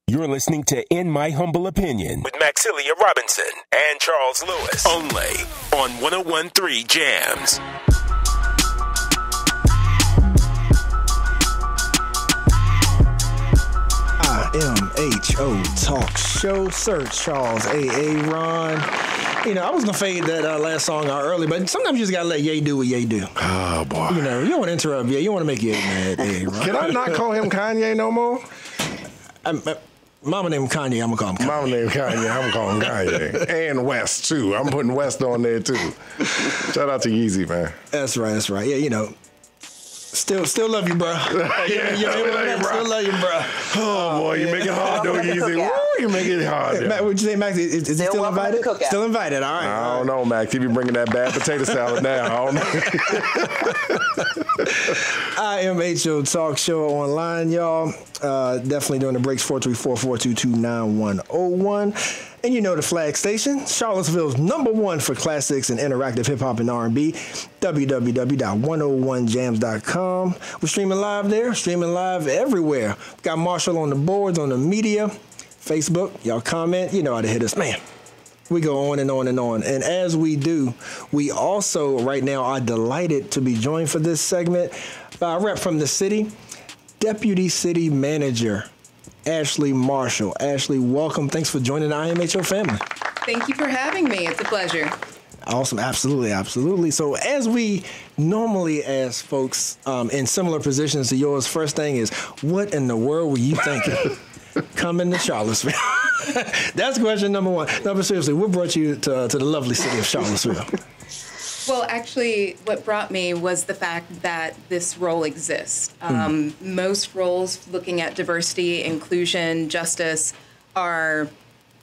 You're listening to In My Humble Opinion with Maxilia Robinson and Charles Lewis. Only on 101.3 Jams. IMHO Talk Show. Search Charles Aaron. You know, I was going to fade that last song out early, but sometimes you just got to let Ye do what Ye do. Oh, boy. You know, you don't want to interrupt Ye. You want to make Ye mad. Aaron. Can I not call him Kanye no more? Mama named Kanye, I'm going to call him Kanye. Mama named Kanye, I'm going to call him Kanye. And West, too. I'm putting West on there, too. Shout out to Yeezy, man. That's right. Yeah, you know. Still love you, bro. Still love you, bro. Oh, boy, you make it hard, though, Yeezy. Woo, you make it hard. Max, what'd you say, Max? Is he still invited? Still invited, all right. I don't know, Max. He be bringing that bad potato salad now. I don't know. IMHO Talk Show online, y'all. Definitely during the breaks, 434-422-9101. And you know the flag station, Charlottesville's #1 for classics and interactive hip-hop and R&B, www.101jams.com. We're streaming live there, streaming live everywhere. Got Marshall on the boards, on the media, Facebook. Y'all comment, you know how to hit us. Man, we go on and on and on. And as we do, we also right now are delighted to be joined for this segment by a rep from the city, Deputy City Manager Ashley Marshall. Ashley, welcome. Thanks for joining the IMHO family. Thank you for having me. It's a pleasure. Awesome. Absolutely. So as we normally ask folks in similar positions to yours, first thing is, what in the world were you thinking coming to Charlottesville? That's question number one. No, but seriously, what brought you to the lovely city of Charlottesville? Well, actually, what brought me was the fact that this role exists. Most roles looking at diversity, inclusion, justice are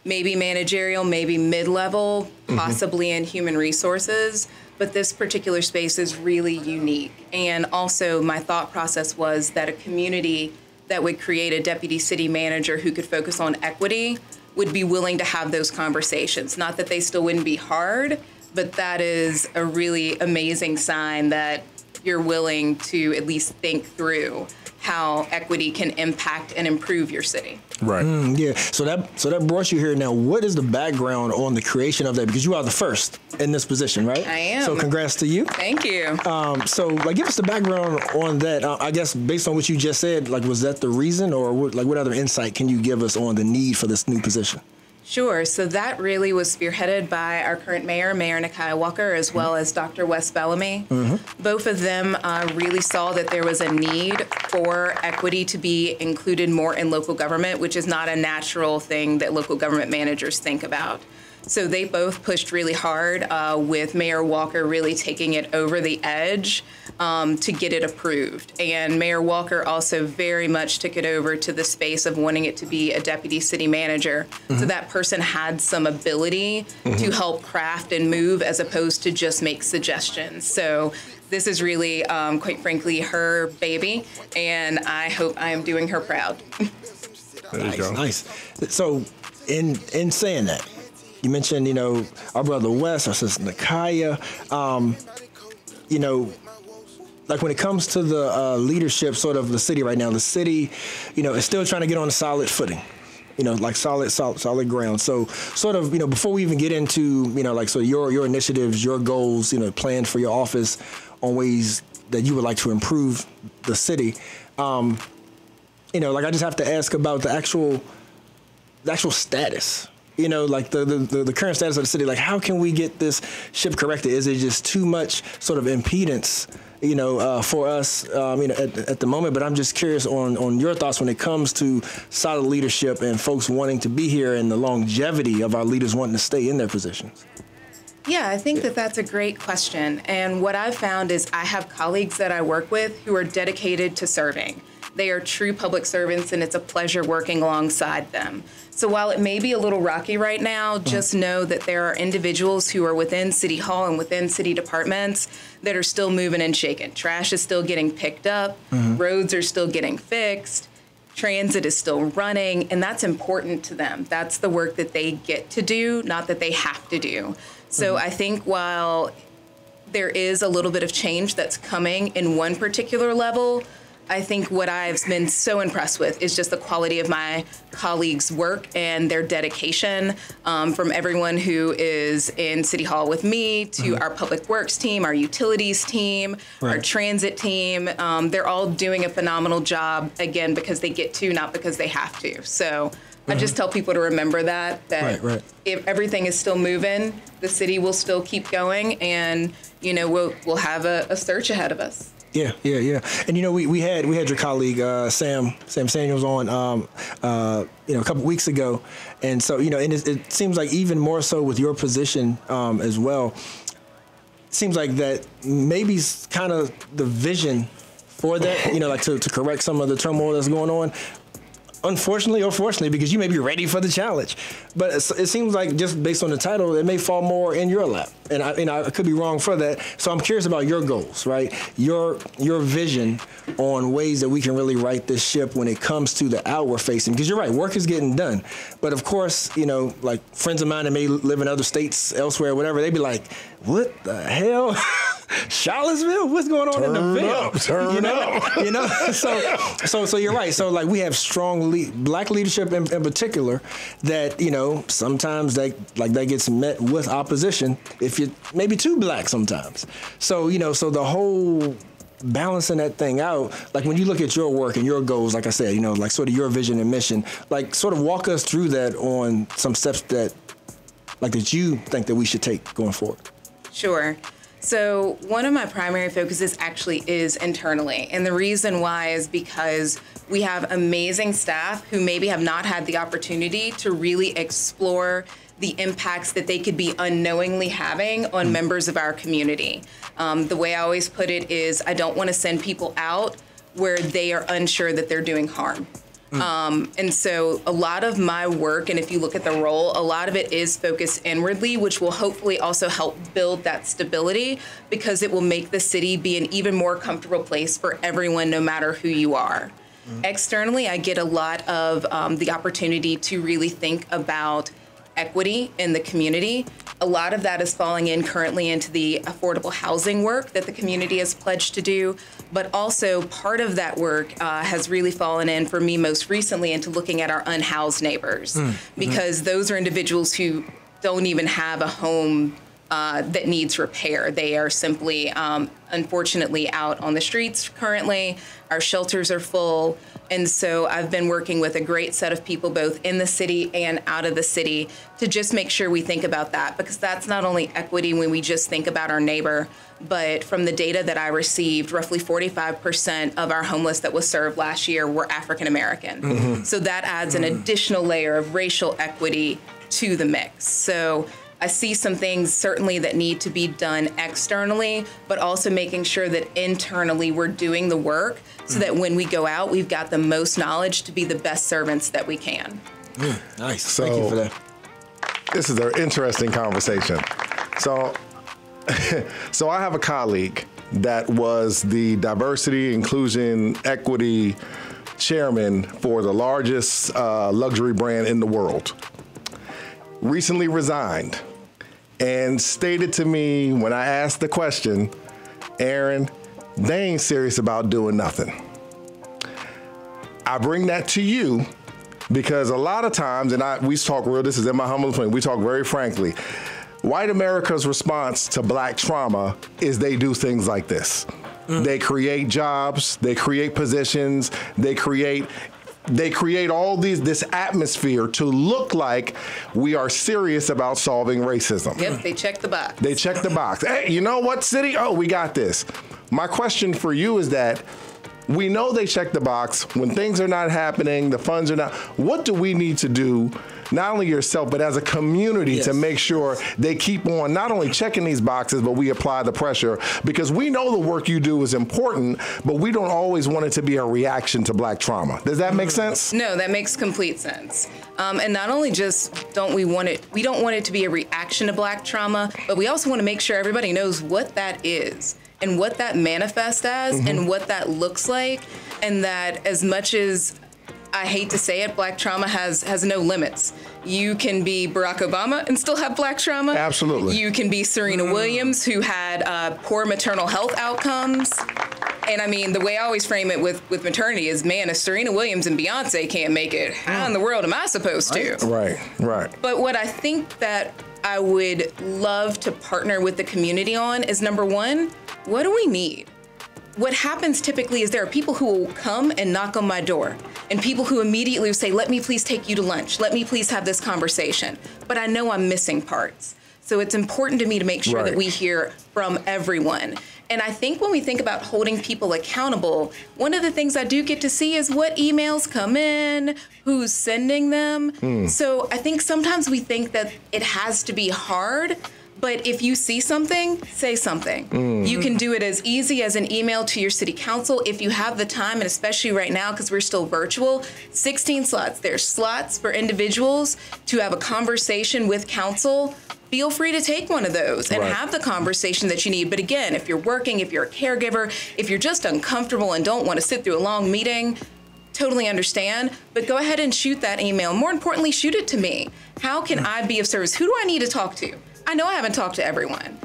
maybe managerial, maybe mid-level, possibly in human resources. But this particular space is really unique. And also, my thought process was that a community that would create a deputy city manager who could focus on equity would be willing to have those conversations. Not that they still wouldn't be hard, but that is a really amazing sign that you're willing to at least think through how equity can impact and improve your city. Right. Yeah. So that brought you here. Now, what is the background on the creation of that? Because you are the first in this position, right? I am. So congrats to you. Thank you. So, give us the background on that. I guess based on what you just said, was that the reason, or what other insight can you give us on the need for this new position? Sure. So that really was spearheaded by our current mayor, Mayor Nakia Walker, as well as Dr. Wes Bellamy. Both of them really saw that there was a need for equity to be included more in local government, which is not a natural thing that local government managers think about. So they both pushed really hard with Mayor Walker really taking it over the edge to get it approved. And Mayor Walker also very much took it over to the space of wanting it to be a deputy city manager. So that person had some ability to help craft and move as opposed to just make suggestions. So this is really, quite frankly, her baby, and I hope I am doing her proud. Nice. So in saying that, you mentioned, our brother Wes, our sister Nakia. When it comes to the leadership sort of the city right now, the city, is still trying to get on a solid footing, solid ground. So sort of, before we even get into, your initiatives, your goals, planned for your office on ways that you would like to improve the city, I just have to ask about the actual status. The current status of the city, how can we get this ship corrected? Is it just too much sort of impedance, for us, at the moment? But I'm just curious on your thoughts when it comes to solid leadership and folks wanting to be here and the longevity of our leaders wanting to stay in their positions. Yeah, I think that that's a great question. And what I've found is I have colleagues that I work with who are dedicated to serving. They are true public servants, and it's a pleasure working alongside them. So while it may be a little rocky right now, just know that there are individuals who are within City Hall and within city departments that are still moving and shaking. Trash is still getting picked up. Roads are still getting fixed. Transit is still running, and that's important to them. That's the work that they get to do, not that they have to do. So I think while there is a little bit of change that's coming in one particular level, I think what I've been so impressed with is just the quality of my colleagues' work and their dedication, from everyone who is in City Hall with me to our Public Works team, our utilities team, our transit team. They're all doing a phenomenal job, again, because they get to, not because they have to. So I just tell people to remember that if everything is still moving, the city will still keep going, and, you know, we'll have a search ahead of us. Yeah. And, you know, we had your colleague, Sam Samuels on, you know, a couple weeks ago. And so, you know, and it seems like even more so with your position as well, it seems like that maybe kind of the vision for that, you know, like to correct some of the turmoil that's going on. Unfortunately or fortunately, because you may be ready for the challenge. But it seems like just based on the title, it may fall more in your lap. And I could be wrong for that. So I'm curious about your goals, right? Your vision on ways that we can really right this ship when it comes to the outward facing. Because you're right, work is getting done. But of course, you know, like friends of mine that may live in other states, elsewhere, whatever, they'd be like, what the hell? Charlottesville? What's going on in the Ville? Turn up. You know? So you're right. So like we have strong black leadership in particular that, you know, sometimes that gets met with opposition if you're maybe too black sometimes. So, you know, so the whole balancing that thing out, like when you look at your work and your goals, like I said, you know, like sort of your vision and mission, like sort of walk us through that on some steps that you think that we should take going forward. Sure. So one of my primary focuses actually is internally. And the reason why is because we have amazing staff who maybe have not had the opportunity to really explore the impacts that they could be unknowingly having on members of our community. The way I always put it is I don't want to send people out where they are unsure that they're doing harm. And so a lot of my work, and if you look at the role, a lot of it is focused inwardly, which will hopefully also help build that stability because it will make the city be an even more comfortable place for everyone, no matter who you are. Externally, I get a lot of the opportunity to really think about equity in the community. A lot of that is falling in currently into the affordable housing work that the community has pledged to do, but also part of that work has really fallen in for me most recently into looking at our unhoused neighbors, because those are individuals who don't even have a home that needs repair. They are simply, unfortunately, out on the streets currently. Our shelters are full. And so I've been working with a great set of people both in the city and out of the city to just make sure we think about that, because that's not only equity when we just think about our neighbor, but from the data that I received, roughly 45% of our homeless that was served last year were African American. So that adds an additional layer of racial equity to the mix. So I see some things certainly that need to be done externally, but also making sure that internally we're doing the work so that when we go out, we've got the most knowledge to be the best servants that we can. Nice. So, thank you for that. This is an interesting conversation. So I have a colleague that was the diversity, inclusion, equity chairman for the largest luxury brand in the world. Recently resigned and stated to me when I asked the question, Aaron, they ain't serious about doing nothing. I bring that to you because a lot of times, and we talk real, this is in my humble opinion, we talk very frankly, white America's response to black trauma is they do things like this. They create jobs, they create positions, they create all this atmosphere to look like we are serious about solving racism. Yep, they check the box. They check the box. Hey, you know what, city? Oh, we got this. My question for you is that we know they check the box when things are not happening, the funds are not. What do we need to do, not only yourself, but as a community to make sure they keep on not only checking these boxes, but we apply the pressure? Because we know the work you do is important, but we don't always want it to be a reaction to black trauma. Does that make sense? No, that makes complete sense. And not only just don't we want it to be a reaction to black trauma, but we also want to make sure everybody knows what that is and what that manifests as and what that looks like, and that as much as I hate to say it, black trauma has no limits. You can be Barack Obama and still have black trauma. Absolutely. You can be Serena Williams, who had poor maternal health outcomes. And I mean, the way I always frame it with maternity is, man, if Serena Williams and Beyonce can't make it, how in the world am I supposed to? Right. But what I think that I would love to partner with the community on is, number one, what do we need? What happens typically is there are people who will come and knock on my door, and people who immediately will say, let me please take you to lunch. Let me please have this conversation. But I know I'm missing parts. So it's important to me to make sure that we hear from everyone. And I think when we think about holding people accountable, one of the things I do get to see is what emails come in, who's sending them. So I think sometimes we think that it has to be hard. But if you see something, say something. You can do it as easy as an email to your city council if you have the time, and especially right now because we're still virtual, 16 slots. There's slots for individuals to have a conversation with council. Feel free to take one of those and have the conversation that you need. But again, if you're working, if you're a caregiver, if you're just uncomfortable and don't want to sit through a long meeting, totally understand, but go ahead and shoot that email. More importantly, shoot it to me. How can I be of service? Who do I need to talk to? I know I haven't talked to everyone.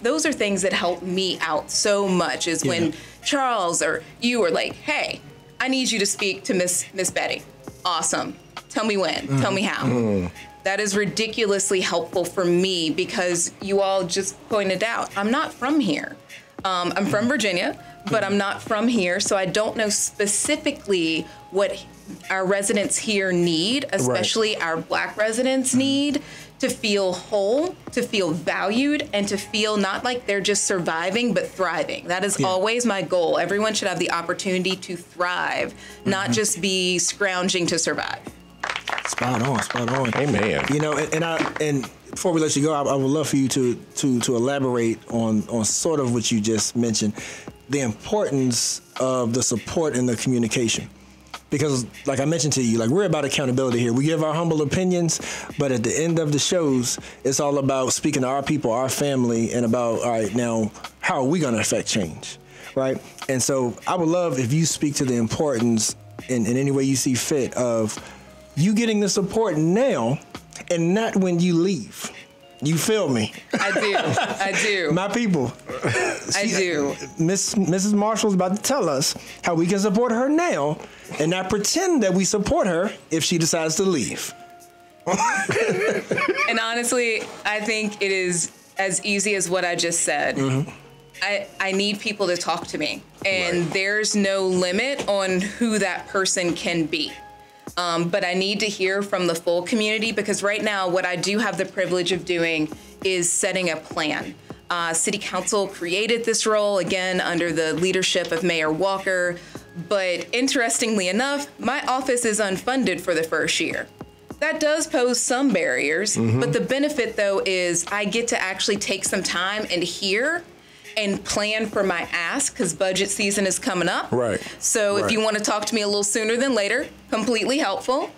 Those are things that help me out so much, is when Charles or you are like, hey, I need you to speak to Miss Betty. Awesome. Tell me when. Tell me how. That is ridiculously helpful for me because you all just pointed out, I'm not from here. I'm from Virginia, but I'm not from here, so I don't know specifically what our residents here need, especially our Black residents need, to feel whole, to feel valued, and to feel not like they're just surviving, but thriving. That is always my goal. Everyone should have the opportunity to thrive, not just be scrounging to survive. Spot on. Amen. You know, and before we let you go, I would love for you to elaborate on sort of what you just mentioned, the importance of the support and the communication. Because, like I mentioned to you, like, we're about accountability here. We give our humble opinions, but at the end of the shows, it's all about speaking to our people, our family, and about, all right, now, how are we going to affect change, right? And so I would love if you speak to the importance in any way you see fit of you getting the support now and not when you leave. You feel me? I do. My people. I do. Mrs. Marshall's about to tell us how we can support her now and not pretend that we support her if she decides to leave. And honestly, I think it is as easy as what I just said. I need people to talk to me, and there's no limit on who that person can be. But I need to hear from the full community, because right now what I do have the privilege of doing is setting a plan. City Council created this role, again, under the leadership of Mayor Walker. But interestingly enough, my office is unfunded for the first year. That does pose some barriers, but the benefit, though, is I get to actually take some time and hear and plan for my ask, because budget season is coming up. So if you want to talk to me a little sooner than later, completely helpful.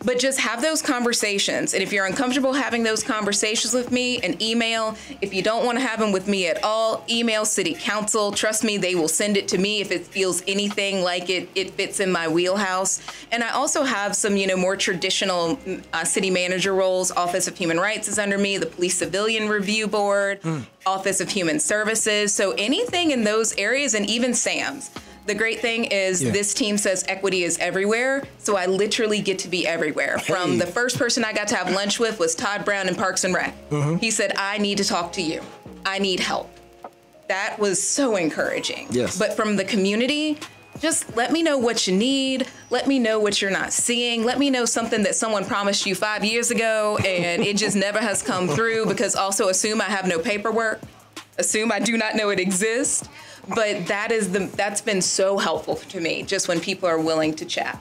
But just have those conversations. And if you're uncomfortable having those conversations with me, an email. If you don't want to have them with me at all, email City Council. Trust me, they will send it to me if it feels anything like it fits in my wheelhouse. And I also have some, more traditional city manager roles. Office of Human Rights is under me, the Police Civilian Review Board, Office of Human Services. So anything in those areas, and even SAMS. The great thing is this team says equity is everywhere, so I literally get to be everywhere. From the first person I got to have lunch with was Todd Brown in Parks and Rec. He said, I need to talk to you. I need help. That was so encouraging. But from the community, just let me know what you need. Let me know what you're not seeing. Let me know something that someone promised you 5 years ago and it just never has come through, because also assume I have no paperwork. Assume I do not know it exists. But that's been so helpful to me, just when people are willing to chat.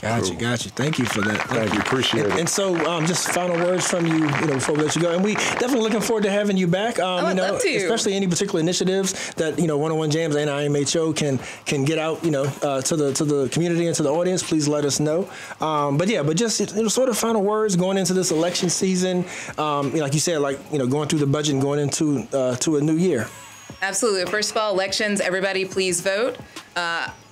Got you. Thank you for that. Thank you. Appreciate it. And so, just final words from you, before we let you go. And we definitely looking forward to having you back. I'd love to. Especially any particular initiatives that, 101 Jams and IMHO can get out, to the community and to the audience. Please let us know. But just sort of final words going into this election season. Like you said, going through the budget and going into to a new year. Absolutely. First of all, elections, everybody please vote.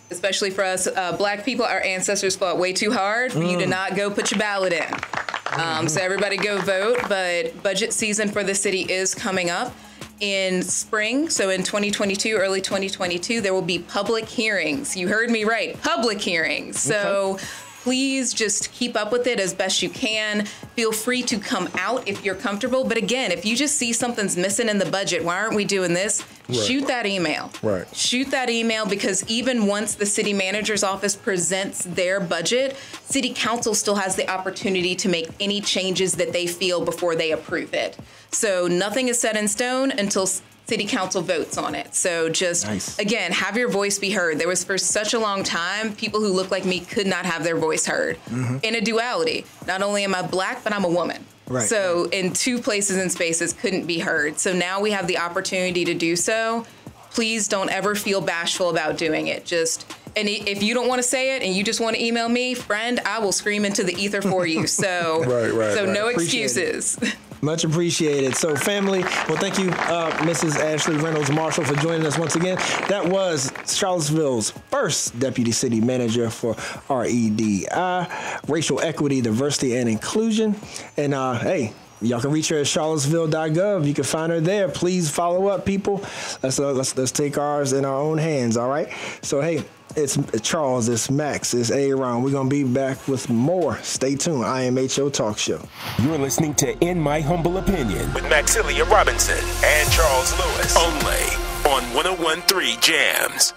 Especially for us Black people, our ancestors fought way too hard for you to not go put your ballot in. So everybody go vote. But budget season for the city is coming up. in spring, so in 2022, early 2022, there will be public hearings. You heard me right, public hearings. So please just keep up with it as best you can. Feel free to come out if you're comfortable. But again, if you just see something's missing in the budget, why aren't we doing this? Right. Shoot that email. Right. Shoot that email, because even once the city manager's office presents their budget, city council still has the opportunity to make any changes that they feel before they approve it. So nothing is set in stone until city council votes on it. So just, again, have your voice be heard. There was for such a long time, people who look like me could not have their voice heard in a duality. Not only am I Black, but I'm a woman. Right. So in two places and spaces couldn't be heard. So now we have the opportunity to do so. Please don't ever feel bashful about doing it. And if you don't want to say it and you just want to email me, friend, I will scream into the ether for you. So, no excuses. Much appreciated. So, family, well, thank you, Mrs. Ashley Reynolds Marshall, for joining us once again. That was Charlottesville's first Deputy City Manager for REDI, Racial Equity, Diversity, and Inclusion. And, hey, y'all can reach her at charlottesville.gov. You can find her there. Please follow up, people. Let's take ours in our own hands, all right? So, hey, it's Charles, it's Max, it's Aaron. We're going to be back with more. Stay tuned. IMHO Talk Show. You're listening to In My Humble Opinion with Maxilia Robinson and Charles Lewis, only on 101.3 Jams.